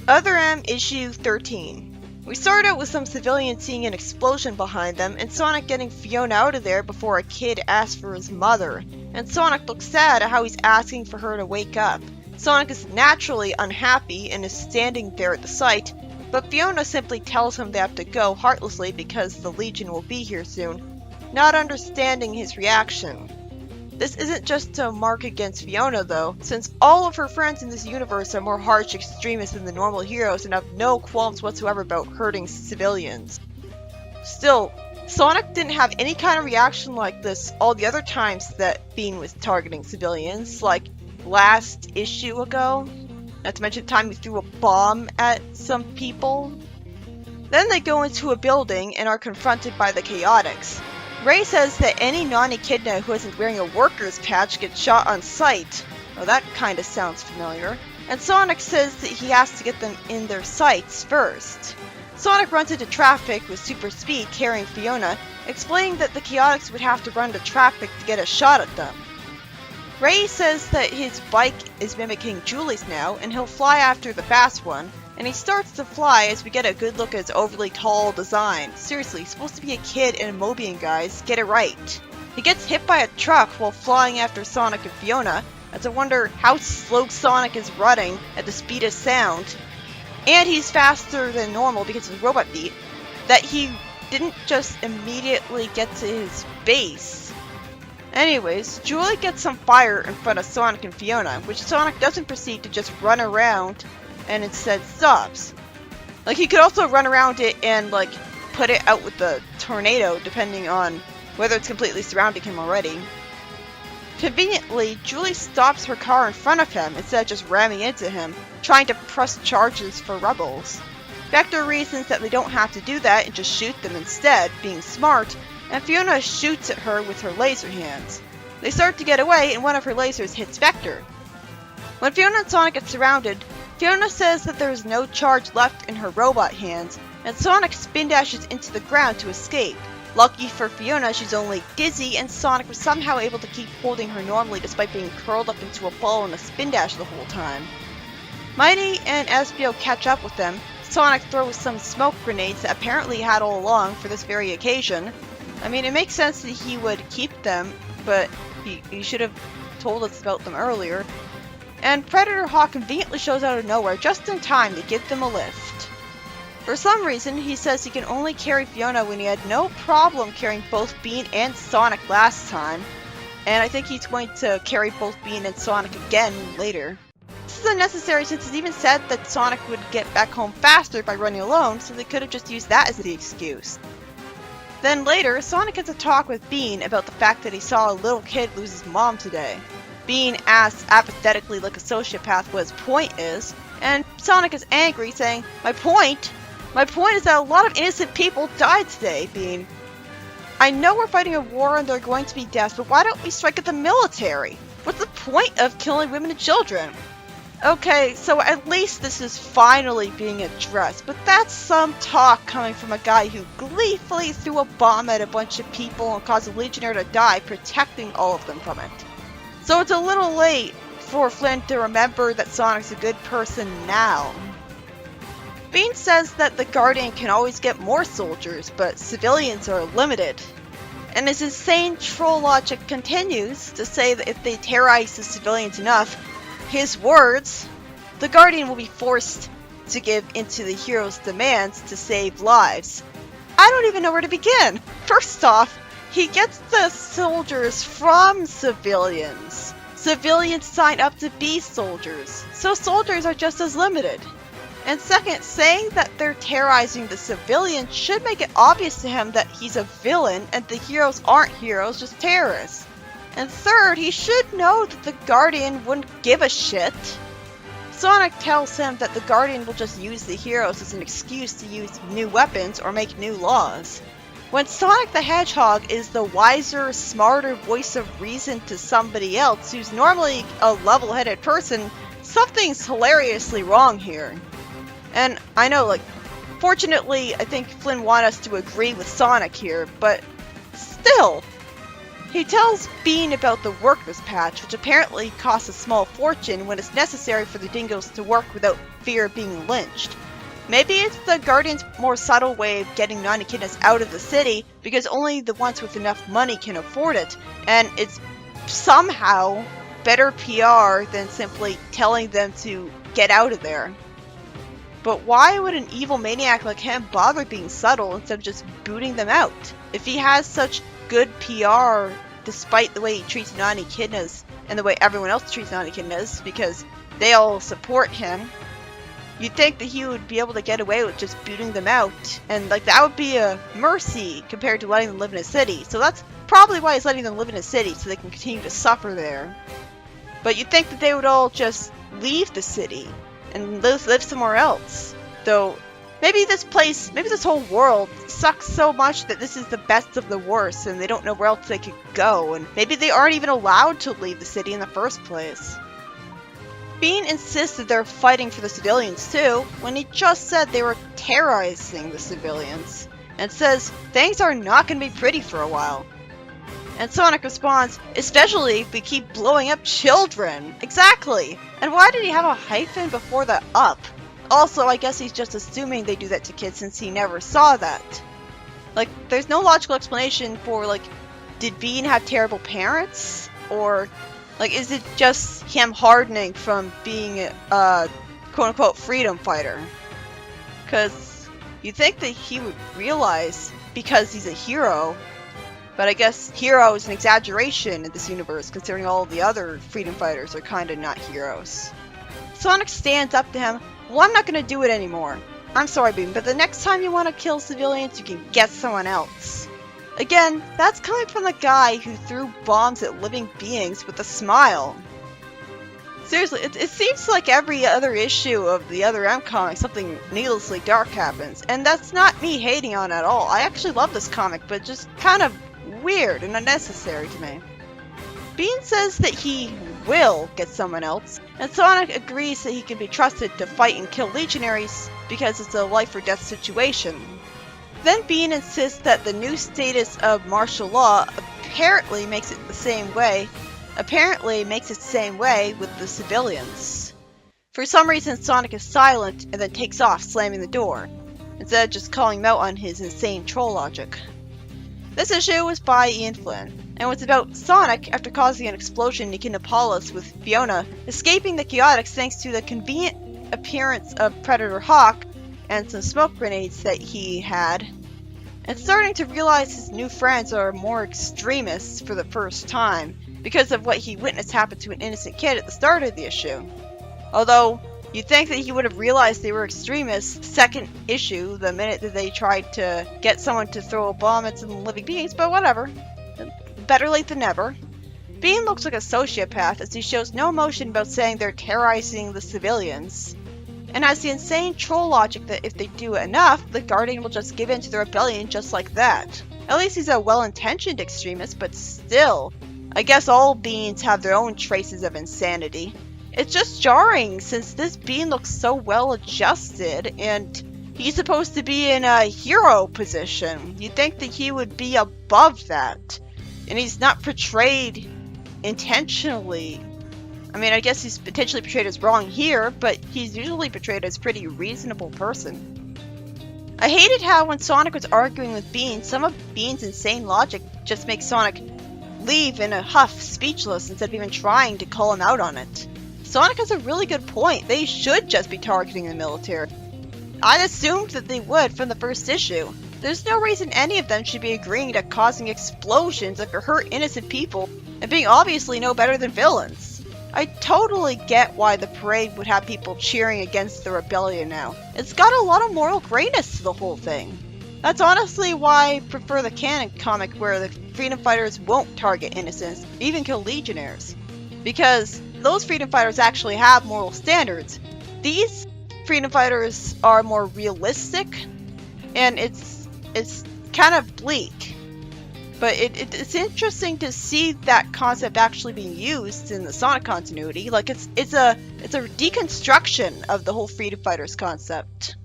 Other M issue 13. We start out with some civilians seeing an explosion behind them, and Sonic getting Fiona out of there before a kid asks for his mother. And Sonic looks sad at how he's asking for her to wake up. Sonic is naturally unhappy and is standing there at the site, but Fiona simply tells him they have to go heartlessly because the Legion will be here soon, not understanding his reaction. This isn't just a mark against Fiona though, since all of her friends in this universe are more harsh extremists than the normal heroes and have no qualms whatsoever about hurting civilians. Still, Sonic didn't have any kind of reaction like this all the other times that Bean was targeting civilians, like last issue ago. Not to mention the time he threw a bomb at some people. Then they go into a building and are confronted by the Chaotix. Ray says that any non-echidna who isn't wearing a worker's patch gets shot on sight. Well, that kinda sounds familiar. And Sonic says that he has to get them in their sights first. Sonic runs into traffic with super speed carrying Fiona, explaining that the Chaotix would have to run into traffic to get a shot at them. Ray says that his bike is mimicking Julie's now, and he'll fly after the fast one, and he starts to fly as we get a good look at his overly tall design. Seriously, he's supposed to be a kid and a Mobian, guys. Get it right. He gets hit by a truck while flying after Sonic and Fiona, as I wonder how slow Sonic is running at the speed of sound. And he's faster than normal because of his robot beat, that he didn't just immediately get to his base. Anyways, Julie gets some fire in front of Sonic and Fiona, which Sonic doesn't proceed to just run around and instead stops. Like, he could also run around it and, like, put it out with the tornado, depending on whether it's completely surrounding him already. Conveniently, Julie stops her car in front of him instead of just ramming into him, trying to press charges for rebels. Vector reasons that they don't have to do that and just shoot them instead, being smart, and Fiona shoots at her with her laser hands. They start to get away and one of her lasers hits Vector. When Fiona and Sonic get surrounded, Fiona says that there is no charge left in her robot hands, and Sonic spin dashes into the ground to escape. Lucky for Fiona, she's only dizzy, and Sonic was somehow able to keep holding her normally despite being curled up into a ball in a spin dash the whole time. Mighty and Espio catch up with them. Sonic throws some smoke grenades that apparently he had all along for this very occasion. I mean, it makes sense that he would keep them, but he should have told us about them earlier. And Predator Hawk conveniently shows out of nowhere just in time to give them a lift. For some reason, he says he can only carry Fiona when he had no problem carrying both Bean and Sonic last time, and I think he's going to carry both Bean and Sonic again later. This is unnecessary since it even said that Sonic would get back home faster by running alone, so they could have just used that as the excuse. Then later, Sonic gets a talk with Bean about the fact that he saw a little kid lose his mom today. Bean asks apathetically like a sociopath what his point is, and Sonic is angry, saying, My point is that a lot of innocent people died today, Bean. I know we're fighting a war and there are going to be deaths, but why don't we strike at the military? What's the point of killing women and children? Okay, so at least this is finally being addressed, but that's some talk coming from a guy who gleefully threw a bomb at a bunch of people and caused a Legionnaire to die, protecting all of them from it. So it's a little late for Flynn to remember that Sonic's a good person now. Bean says that the Guardian can always get more soldiers, but civilians are limited. And his insane troll logic continues to say that if they terrorize the civilians enough, his words, the Guardian will be forced to give into the hero's demands to save lives. I don't even know where to begin. First off, he gets the soldiers from civilians. Civilians sign up to be soldiers, so soldiers are just as limited. And second, saying that they're terrorizing the civilians should make it obvious to him that he's a villain and the heroes aren't heroes, just terrorists. And third, he should know that the Guardian wouldn't give a shit. Sonic tells him that the Guardian will just use the heroes as an excuse to use new weapons or make new laws. When Sonic the Hedgehog is the wiser, smarter voice of reason to somebody else who's normally a level-headed person, something's hilariously wrong here. And I know, fortunately, I think Flynn wanted us to agree with Sonic here, but still. He tells Bean about the workers patch, which apparently costs a small fortune when it's necessary for the dingoes to work without fear of being lynched. Maybe it's the Guardian's more subtle way of getting non-echidnas out of the city, because only the ones with enough money can afford it, and it's somehow better PR than simply telling them to get out of there. But why would an evil maniac like him bother being subtle instead of just booting them out? If he has such good PR despite the way he treats non-echidnas and the way everyone else treats non-echidnas, because they all support him, you'd think that he would be able to get away with just booting them out, and like that would be a mercy compared to letting them live in a city. So that's probably why he's letting them live in a city, so they can continue to suffer there. But you'd think that they would all just leave the city and live somewhere else. Though maybe this whole world sucks so much that this is the best of the worst and they don't know where else they could go, and maybe they aren't even allowed to leave the city in the first place. Bean insists that they're fighting for the civilians too, when he just said they were terrorizing the civilians, and says things are not going to be pretty for a while. And Sonic responds, especially if we keep blowing up children. Exactly! And why did he have a hyphen before the up? Also, I guess he's just assuming they do that to kids since he never saw that. Like, there's no logical explanation for, like, did Bean have terrible parents? Or, like, is it just him hardening from being a quote-unquote freedom fighter? Because you'd think that he would realize, because he's a hero, but I guess hero is an exaggeration in this universe, considering all the other freedom fighters are kinda not heroes. Sonic stands up to him. Well, I'm not gonna do it anymore. I'm sorry, Bean, but the next time you want to kill civilians, you can get someone else. Again, that's coming from the guy who threw bombs at living beings with a smile. Seriously, it seems like every other issue of the Other M comic, something needlessly dark happens, and that's not me hating on it at all. I actually love this comic, but just kind of weird and unnecessary to me. Bean says that he will get someone else, and Sonic agrees that he can be trusted to fight and kill legionaries because it's a life or death situation. Then Bean insists that the new status of martial law apparently makes it the same way with the civilians. For some reason, Sonic is silent and then takes off, slamming the door, instead of just calling him out on his insane troll logic. This issue was by Ian Flynn, and was about Sonic, after causing an explosion in Echidnapolis with Fiona, escaping the Chaotix thanks to the convenient appearance of Predator Hawk and some smoke grenades that he had, and starting to realize his new friends are more extremists for the first time, because of what he witnessed happen to an innocent kid at the start of the issue. Although, you'd think that he would have realized they were extremists second issue, the minute that they tried to get someone to throw a bomb at some living beings, but whatever. Better late than never. Bean looks like a sociopath as he shows no emotion about saying they're terrorizing the civilians, and has the insane troll logic that if they do enough, the Guardian will just give in to the rebellion just like that. At least he's a well-intentioned extremist, but still, I guess all beings have their own traces of insanity. It's just jarring since this Bean looks so well adjusted and he's supposed to be in a hero position. You'd think that he would be above that. And he's not portrayed intentionally. I mean, I guess he's potentially portrayed as wrong here, but he's usually portrayed as a pretty reasonable person. I hated how when Sonic was arguing with Bean, some of Bean's insane logic just makes Sonic leave in a huff, speechless, instead of even trying to call him out on it. Sonic has a really good point. They should just be targeting the military. I assumed that they would from the first issue. There's no reason any of them should be agreeing to causing explosions that could hurt innocent people and being obviously no better than villains. I totally get why the parade would have people cheering against the rebellion now. It's got a lot of moral grayness to the whole thing. That's honestly why I prefer the canon comic where the freedom fighters won't target innocents, even kill legionnaires. Because those freedom fighters actually have moral standards. These freedom fighters are more realistic, and it's kind of bleak. But it's interesting to see that concept actually being used in the Sonic continuity. Like it's a deconstruction of the whole freedom fighters concept.